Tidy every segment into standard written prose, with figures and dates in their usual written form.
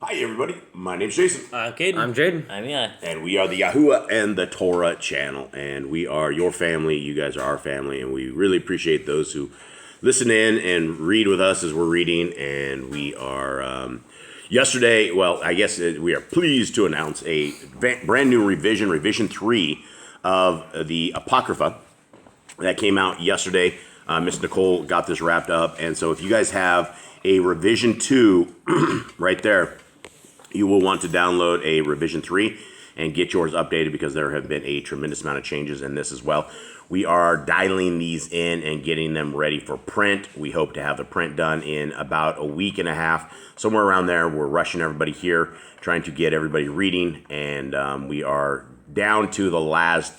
Hi, everybody. My name's Jason. I'm Caden. I'm Jaden. I'm Yah. And we are the Yahuwah and the Torah channel. And we are your family. You guys are our family. And we really appreciate those who listen in and read with us as we're reading. And we are, yesterday, we are pleased to announce a brand new revision 3 of the Apocrypha that came out yesterday. Miss Nicole got this wrapped up. And so if you guys have a revision 2 right there, you will want to download a revision 3 and get yours updated because there have been a tremendous amount of changes in this as well. We are dialing these in and getting them ready for print. We hope to have the print done in about a week and a half, somewhere around there. We're rushing everybody here, trying to get everybody reading, and we are down to the last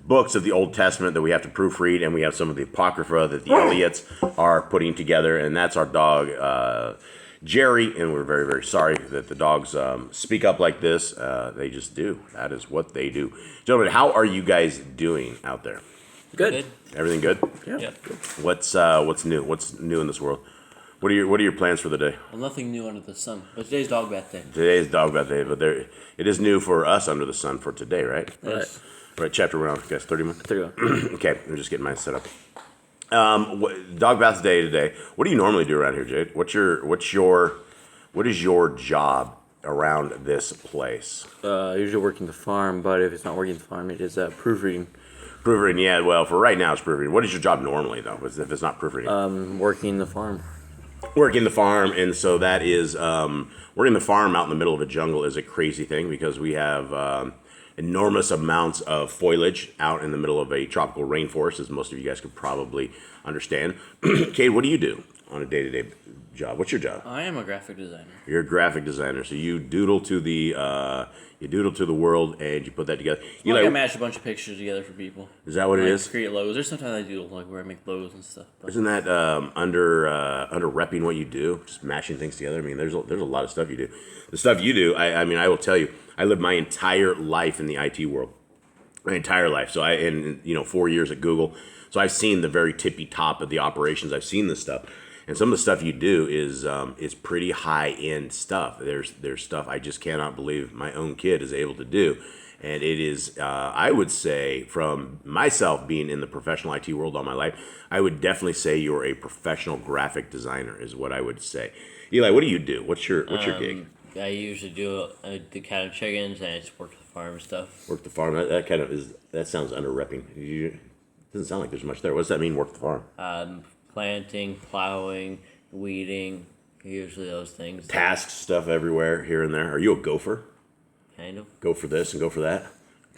books of the Old Testament that we have to proofread, and we have some of the Apocrypha that the Elliots are putting together, and that's our dog, Jerry, and we're very, very sorry that the dogs speak up like this. They just do. That is what they do. Gentlemen, how are you guys doing out there? Good. Everything good? Yeah. Yep. What's new? What's new in this world? What are your plans for the day? Well, nothing new under the sun. But today's dog bath day. Today's dog bath day, but it is new for us under the sun for today, right? Yes. Right. Chapter we're on, guys. 30 minutes. 31. Okay, I'm just getting mine set up. Dog bath day today. What do you normally do around here, Jade? What is your job around this place? Usually working the farm, but if it's not working the farm, it is proofreading. Proofreading, yeah. Well, for right now, it's proofreading. What is your job normally, though? If it's not proofreading, Working the farm. working the farm, and so that is working the farm out in the middle of a jungle is a crazy thing because we have enormous amounts of foliage out in the middle of a tropical rainforest, as most of you guys could probably understand. Kate, what do you do on a day-to-day job? What's your job? I am a graphic designer. You're a graphic designer, so you doodle to the world and you put that together. You I mash a bunch of pictures together for people. Is that what it is? Create logos. There's sometimes I do like where I make logos and stuff. But Isn't that under repping what you do? Just mashing things together. I mean, there's a lot of stuff you do. The stuff you do, I mean, I will tell you, I lived my entire life in the IT world, my entire life. So 4 years at Google. So I've seen the very tippy top of the operations. I've seen this stuff, and some of the stuff you do is pretty high end stuff. There's stuff I just cannot believe my own kid is able to do. And it is, I would say, from myself being in the professional IT world all my life, I would definitely say you're a professional graphic designer, is what I would say. Eli, what do you do? What's your gig? I usually do the cattle chickens and I just work the farm and stuff. Work the farm. That sounds under repping. Doesn't sound like there's much there. What does that mean? Work the farm. Planting, plowing, weeding, usually those things. Tasks, stuff everywhere, here and there. Are you a gopher? Kind of. Go for this and go for that.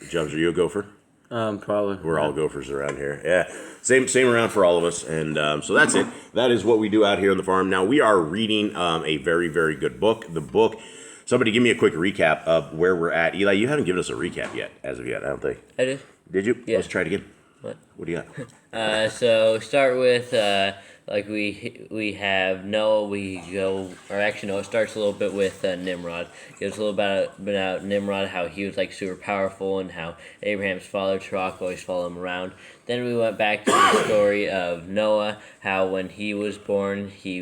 Jubs, are you a gopher? Probably. We're all gophers around here. Yeah, same around for all of us. And so that's it. That is what we do out here on the farm. Now we are reading a very, very good book. The book. Somebody give me a quick recap of where we're at. Eli, you haven't given us a recap yet, as of yet. I don't think. I did. Did you? Yeah. Let's try it again. What do you got? So start with we have Noah. It starts a little bit with Nimrod. Gives a little bit about Nimrod, how he was like super powerful, and how Abraham's father Terach always followed him around. Then we went back to the story of Noah, how when he was born he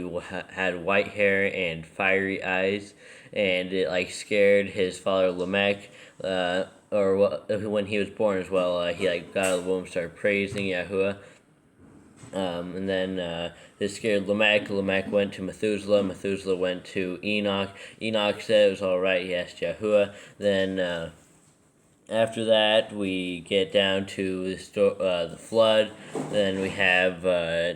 had white hair and fiery eyes, and it like scared his father Lamech. When he was born as well, he like got out of the womb, started praising Yahuwah. And then this scared Lamech. Lamech went to Methuselah. Methuselah went to Enoch. Enoch said it was all right. He asked Yahuwah. Then after that, we get down to the flood. Then we have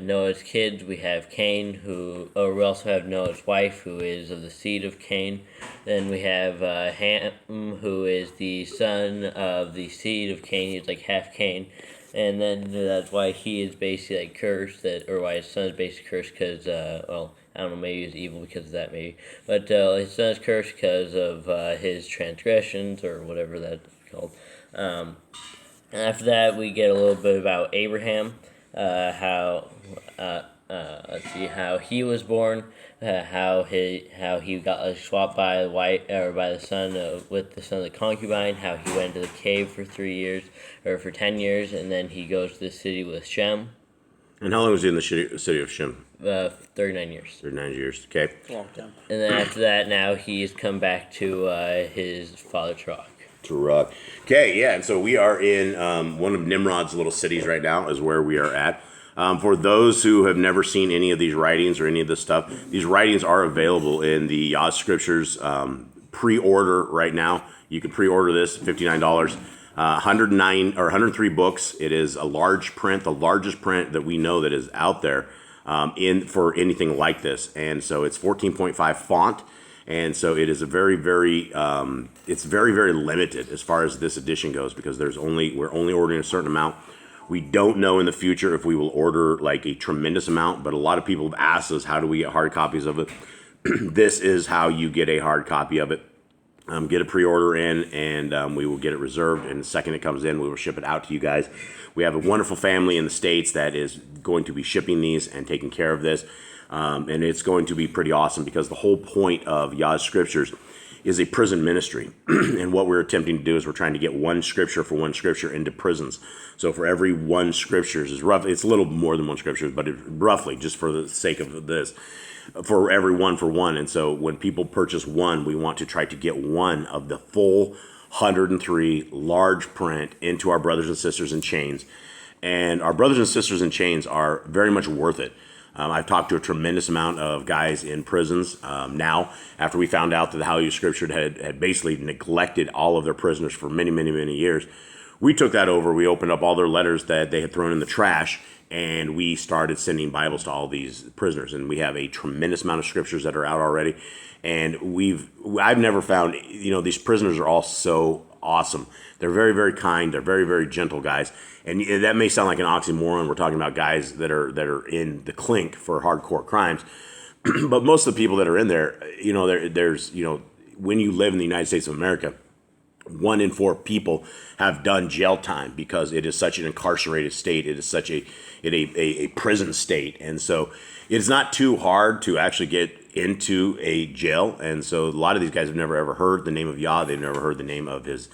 Noah's kids. We have Cain, we also have Noah's wife, who is of the seed of Cain. Then we have Ham, who is the son of the seed of Cain. He's like half Cain. And then that's why he is basically like cursed, or why his son is basically cursed because, I don't know, maybe he's evil because of that, maybe. But his son is cursed because of his transgressions, or whatever that's called. After that, we get a little bit about Abraham, how he was born, how he got swapped by the son with the son of the concubine, how he went to the cave for 3 years or for 10 years, and then he goes to the city with Shem. And how long was he in the city of Shem? 39 years. 39 years. Okay. Long time. And then after that, now he's come back to his father's rock. Okay, yeah, and so we are in one of Nimrod's little cities right now is where we are at. For those who have never seen any of these writings or any of this stuff, these writings are available in the Yah Scriptures pre-order right now. You can pre-order this, $59. 109 or 103 books. It is a large print, the largest print that we know that is out there in for anything like this. And so it's 14.5 font. And so it is a very, very, it's very, very limited as far as this edition goes because we're only ordering a certain amount. We don't know in the future if we will order like a tremendous amount, but a lot of people have asked us, how do we get hard copies of it? This is how you get a hard copy of it. Get a pre-order in, and we will get it reserved. And the second it comes in, we will ship it out to you guys. We have a wonderful family in the States that is going to be shipping these and taking care of this. And it's going to be pretty awesome because the whole point of Yah Scriptures is a prison ministry. And what we're attempting to do is we're trying to get one scripture for one scripture into prisons. So for every one scriptures is roughly, it's a little more than one scripture, but roughly, just for the sake of this, for every one for one. And so when people purchase one, we want to try to get one of the full 103 large print into our brothers and sisters in chains. And our brothers and sisters in chains are very much worth it. I've talked to a tremendous amount of guys in prisons now, after we found out that the Yah Scripture had basically neglected all of their prisoners for many, many, many years. We took that over. We opened up all their letters that they had thrown in the trash, and we started sending Bibles to all these prisoners. And we have a tremendous amount of scriptures that are out already. And I've never found, these prisoners are all so awesome. They're very, very kind. They're very, very gentle guys. And that may sound like an oxymoron. We're talking about guys that are in the clink for hardcore crimes. But most of the people that are in there, there's when you live in the United States of America, 1 in 4 people have done jail time because it is such an incarcerated state. It is such a prison state. And so it's not too hard to actually get into a jail. And so a lot of these guys have never ever heard the name of Yah. They've never heard the name of his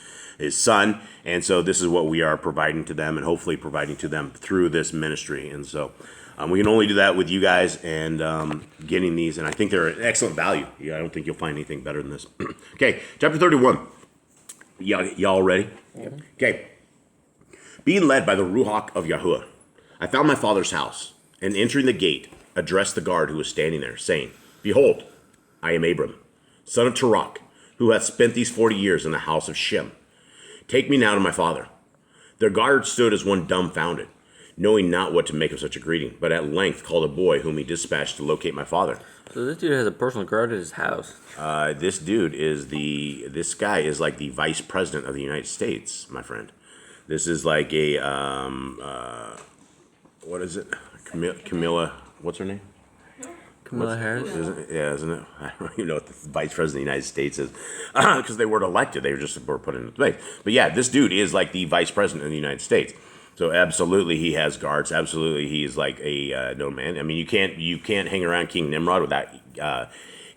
son. And so this is what we are providing to them and hopefully providing to them through this ministry. And so we can only do that with you guys and getting these. And I think they're an excellent value. I don't think you'll find anything better than this. Okay, chapter 31. Y'all ready? Mm-hmm. Okay. Being led by the Ruach of Yahuwah, I found my father's house, and entering the gate, addressed the guard who was standing there, saying, Behold, I am Abram, son of Turach, who hath spent these 40 years in the house of Shem. Take me now to my father. The guard stood as one dumbfounded, knowing not what to make of such a greeting, but at length called a boy whom he dispatched to locate my father. So this dude has a personal guard at his house. This guy is like the vice president of the United States, my friend. This is like a, what is it? Camilla, what's her name? Kamala Harris? Isn't it? I don't even know what the vice president of the United States is because they weren't elected. They were put into place. But yeah, this dude is like the vice president of the United States. So absolutely, he has guards. Absolutely, he's like a known man. I mean, you can't hang around King Nimrod without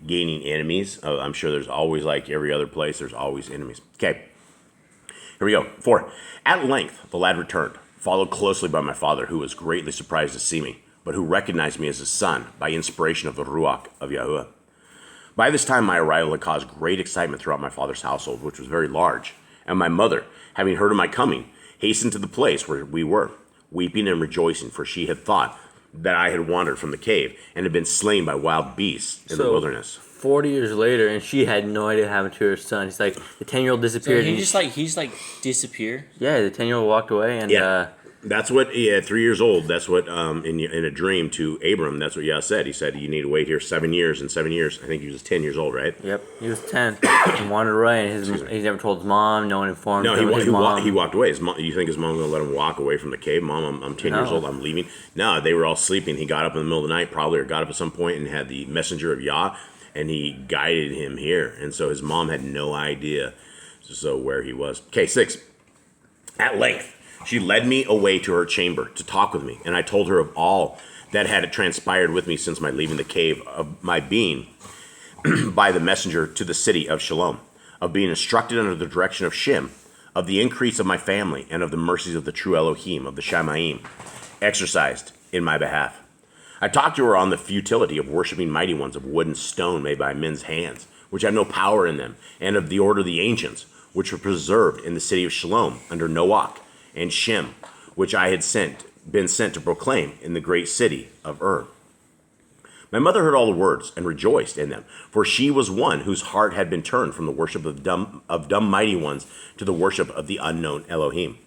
gaining enemies. I'm sure there's always, like every other place, there's always enemies. Okay, here we go. 4. At length, the lad returned, followed closely by my father, who was greatly surprised to see me, but who recognized me as his son by inspiration of the Ruach of Yahuwah. By this time, my arrival had caused great excitement throughout my father's household, which was very large, and my mother, having heard of my coming, hastened to the place where we were, weeping and rejoicing, for she had thought that I had wandered from the cave and had been slain by wild beasts in the wilderness. 40 years later, and she had no idea what happened to her son. He's like, the 10-year-old disappeared. So he's like disappear? Yeah, the 10-year-old walked away, and that's what, 3 years old, that's what, in a dream to Abram, that's what Yah said. He said, you need to wait here 7 years. In 7 years, I think he was 10 years old, right? Yep, he was 10 and wandered away, and he never told his mom, no one informed him. No, he walked away. His mom, you think his mom was going to let him walk away from the cave? Mom, I'm 10 years old, I'm leaving. No, they were all sleeping. He got up in the middle of the night, probably, or got up at some point and had the messenger of Yah, and he guided him here. And so his mom had no idea where he was. Okay, 6. At length, she led me away to her chamber to talk with me, and I told her of all that had transpired with me since my leaving the cave, of my being by the messenger to the city of Shalom, of being instructed under the direction of Shem, of the increase of my family, and of the mercies of the true Elohim, of the Shamaim, exercised in my behalf. I talked to her on the futility of worshiping mighty ones of wood and stone made by men's hands, which have no power in them, and of the order of the ancients, which were preserved in the city of Shalom under Noach and Shem, which I had been sent to proclaim in the great city of Ur. My mother heard all the words and rejoiced in them, for she was one whose heart had been turned from the worship of dumb mighty ones to the worship of the unknown Elohim.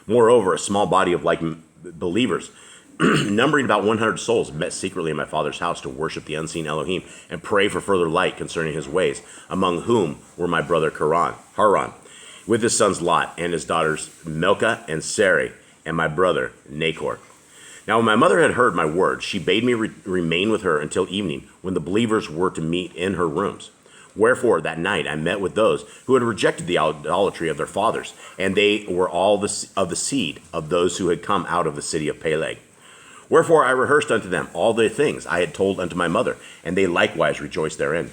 Moreover, a small body of like believers, numbering about 100 souls, met secretly in my father's house to worship the unseen Elohim and pray for further light concerning his ways, among whom were my brother Haran, with his sons Lot and his daughters Milcah and Sarai, and my brother Nachor. Now when my mother had heard my words, she bade me remain with her until evening, when the believers were to meet in her rooms. Wherefore that night I met with those who had rejected the idolatry of their fathers, and they were all of the seed of those who had come out of the city of Peleg. Wherefore I rehearsed unto them all the things I had told unto my mother, and they likewise rejoiced therein.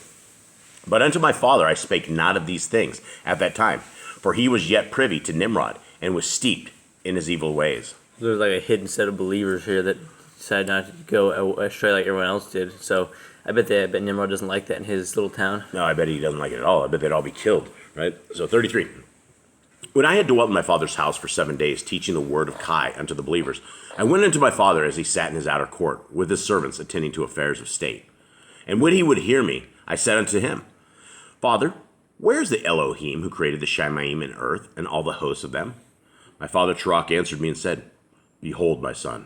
But unto my father I spake not of these things at that time, for he was yet privy to Nimrod, and was steeped in his evil ways. There's like a hidden set of believers here that decided not to go astray like everyone else did. So I bet Nimrod doesn't like that in his little town. No, I bet he doesn't like it at all. I bet they'd all be killed, right? So 33. When I had dwelt in my father's house for 7 days, teaching the word of Kai unto the believers, I went unto my father as he sat in his outer court, with his servants attending to affairs of state. And when he would hear me, I said unto him, Father, where is the Elohim who created the Shamayim and earth, and all the hosts of them? My father Terach answered me and said, Behold, my son,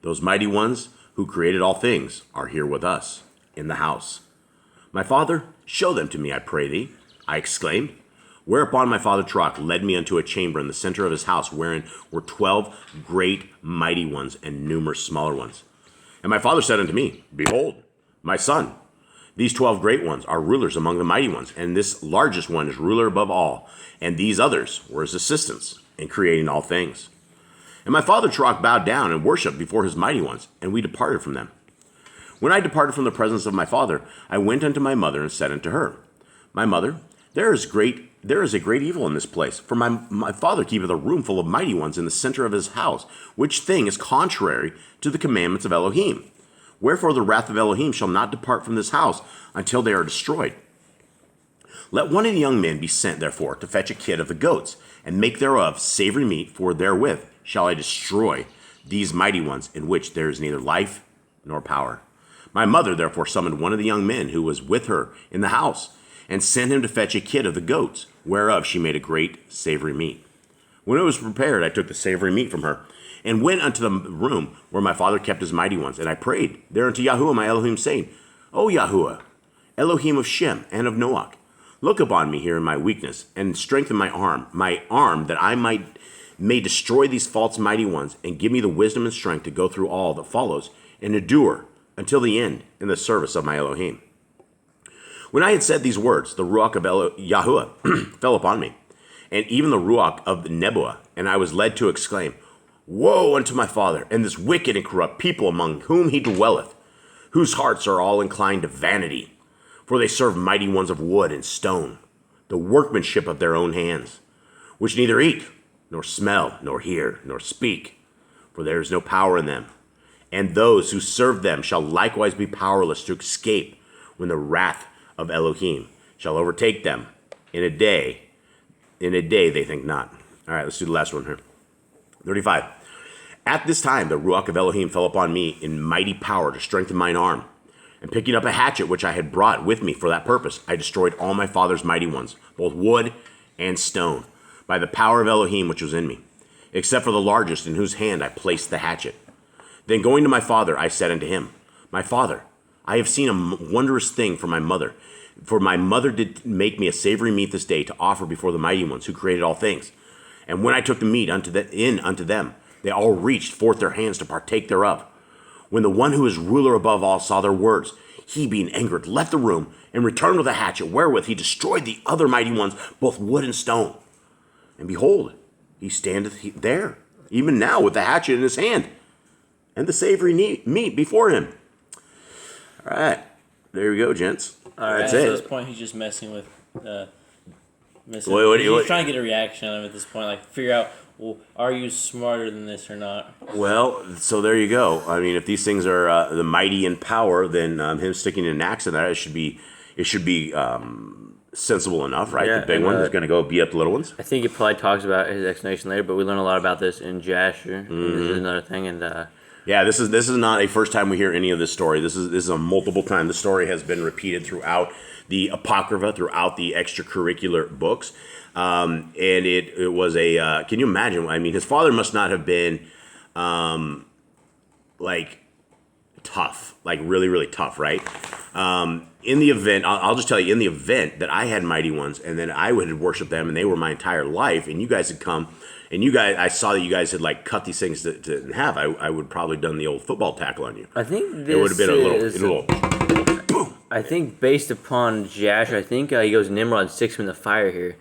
those mighty ones who created all things are here with us, in the house. My father, show them to me, I pray thee, I exclaimed. Whereupon my father Terach led me unto a chamber in the center of his house, wherein were 12 great mighty ones and numerous smaller ones. And my father said unto me, Behold, my son, these 12 great ones are rulers among the mighty ones, and this largest one is ruler above all, and these others were his assistants in creating all things. And my father Terach bowed down and worshipped before his mighty ones, and we departed from them. When I departed from the presence of my father, I went unto my mother and said unto her, My mother, there is a great evil in this place, for my father keepeth a room full of mighty ones in the center of his house, which thing is contrary to the commandments of Elohim. Wherefore the wrath of Elohim shall not depart from this house until they are destroyed. Let one of the young men be sent, therefore, to fetch a kid of the goats, and make thereof savory meat, for therewith shall I destroy these mighty ones, in which there is neither life nor power. My mother therefore summoned one of the young men who was with her in the house, and sent him to fetch a kid of the goats, whereof she made a great savory meat. When it was prepared, I took the savory meat from her, and went unto the room where my father kept his mighty ones, and I prayed there unto Yahuwah my Elohim, saying, O Yahuwah, Elohim of Shem and of Noach, look upon me here in my weakness, and strengthen my arm, that I may destroy these false mighty ones, and give me the wisdom and strength to go through all that follows, and endure until the end in the service of my Elohim. When I had said these words, the Ruach of Yahuwah fell upon me, and even the Ruach of Nebuah, and I was led to exclaim, Woe unto my father, and this wicked and corrupt people among whom he dwelleth, whose hearts are all inclined to vanity, for they serve mighty ones of wood and stone, the workmanship of their own hands, which neither eat, nor smell, nor hear, nor speak, for there is no power in them. And those who serve them shall likewise be powerless to escape when the wrath of Elohim shall overtake them in a day they think not. All right, let's do the last one here. 35. At this time, the Ruach of Elohim fell upon me in mighty power to strengthen mine arm. And picking up a hatchet which I had brought with me for that purpose, I destroyed all my father's mighty ones, both wood and stone, by the power of Elohim which was in me, except for the largest, in whose hand I placed the hatchet. Then going to my father, I said unto him, My father, I have seen a wondrous thing for my mother. For my mother did make me a savory meat this day to offer before the mighty ones who created all things. And when I took the meat unto them, they all reached forth their hands to partake thereof. When the one who is ruler above all saw their words, he being angered left the room and returned with a hatchet, wherewith he destroyed the other mighty ones, both wood and stone. And behold, he standeth there, even now with the hatchet in his hand, and the savory meat before him. All right, there we go, gents. All right, That's so it. at this point, he's just messing with. Wait, He's trying to get a reaction out of him at this point, like figure out well, are you smarter than this or not? Well, so there you go. I mean, if these things are the mighty in power, then him sticking an axe in that, it should be sensible enough, right? Yeah, The big and, one is going to go beat up the little ones. I think it probably talks about his explanation later, but we learn a lot about this in Jasher. Mm-hmm. This is another thing, and Yeah, this is not a first time we hear any of this story. This is a multiple time. The story has been repeated throughout the Apocrypha, throughout the extracurricular books, and it was a. Can you imagine? I mean, his father must not have been, like, tough, like really really tough, right? In the event, I'll just tell you, in the event that I had mighty ones, and then I would worship them, and they were my entire life, and you guys had come. And I saw that you guys had like cut these things to half. I would probably done the old football tackle on you. I think this It would have been a little boom. I think based upon Jasher, I think he goes Nimrod sticks him in the fire here.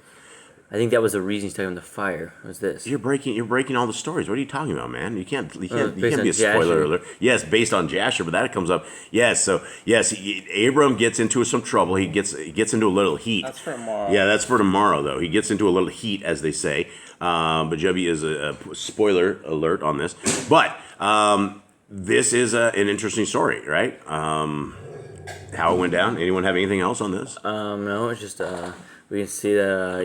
I think that was the reason he stuck him in the fire. Was this? You're breaking all the stories. What are you talking about, man? You can't be a on spoiler Jasher. alert. Yes, based on Jasher, but that comes up. Yes, so yes, Abram gets into some trouble. He gets into a little heat. That's for tomorrow. Yeah, that's for tomorrow though. He gets into a little heat, as they say. But Jubby is a spoiler alert on this. But this is an interesting story, right? How it went down. Anyone have anything else on this? No, it's just we can see that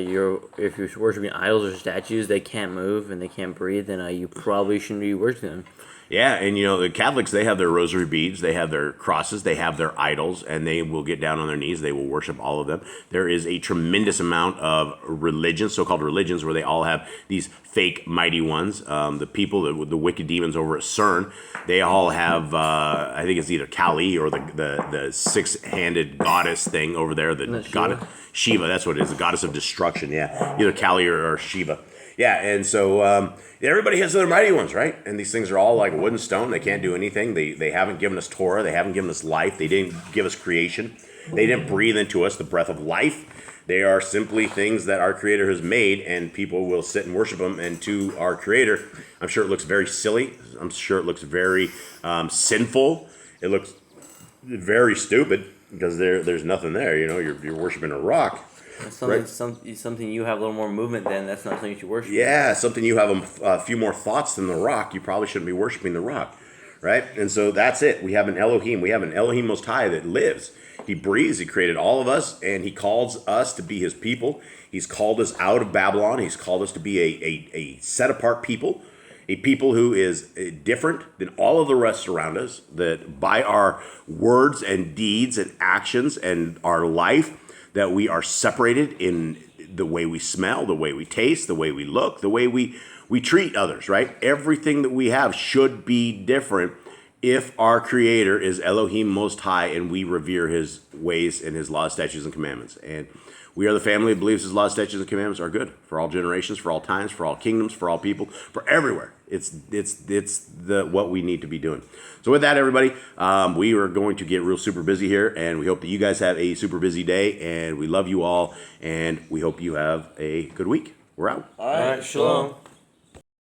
if you're worshiping idols or statues, they can't move and they can't breathe, then you probably shouldn't be worshiping them. Yeah, and the Catholics, they have their rosary beads, they have their crosses, they have their idols, and they will get down on their knees. They will worship all of them. There is a tremendous amount of religions, so-called religions, where they all have these fake mighty ones. The people, the wicked demons over at CERN, they all have, I think it's either Kali or the six-handed goddess thing over there, the goddess Shiva. That's what it is, the goddess of destruction. Yeah, either Kali or Shiva. Yeah, and so everybody has their mighty ones, right? And these things are all like wood and stone. They can't do anything. They haven't given us Torah. They haven't given us life. They didn't give us creation. They didn't breathe into us the breath of life. They are simply things that our Creator has made, and people will sit and worship them. And to our Creator, I'm sure it looks very silly. I'm sure it looks very sinful. It looks very stupid because there's nothing there. You're worshiping a rock. That's something you have a little more movement than. That's not something you should worship. Yeah, something you have a few more thoughts than the rock. You probably shouldn't be worshiping the rock, right? And so that's it. We have an Elohim. We have an Elohim Most High that lives. He breathes. He created all of us, and he calls us to be his people. He's called us out of Babylon. He's called us to be a set-apart people, a people who is different than all of the rest around us, that by our words and deeds and actions and our life, that we are separated in the way we smell, the way we taste, the way we look, the way we treat others, right? Everything that we have should be different if our Creator is Elohim Most High and we revere his ways and his laws, statutes, and commandments. And we are the family that believes his laws, statutes, and commandments are good for all generations, for all times, for all kingdoms, for all people, for everywhere. It's what we need to be doing. So with that, everybody, we are going to get real super busy here, and we hope that you guys have a super busy day, and we love you all, and we hope you have a good week. We're out. All right, shalom.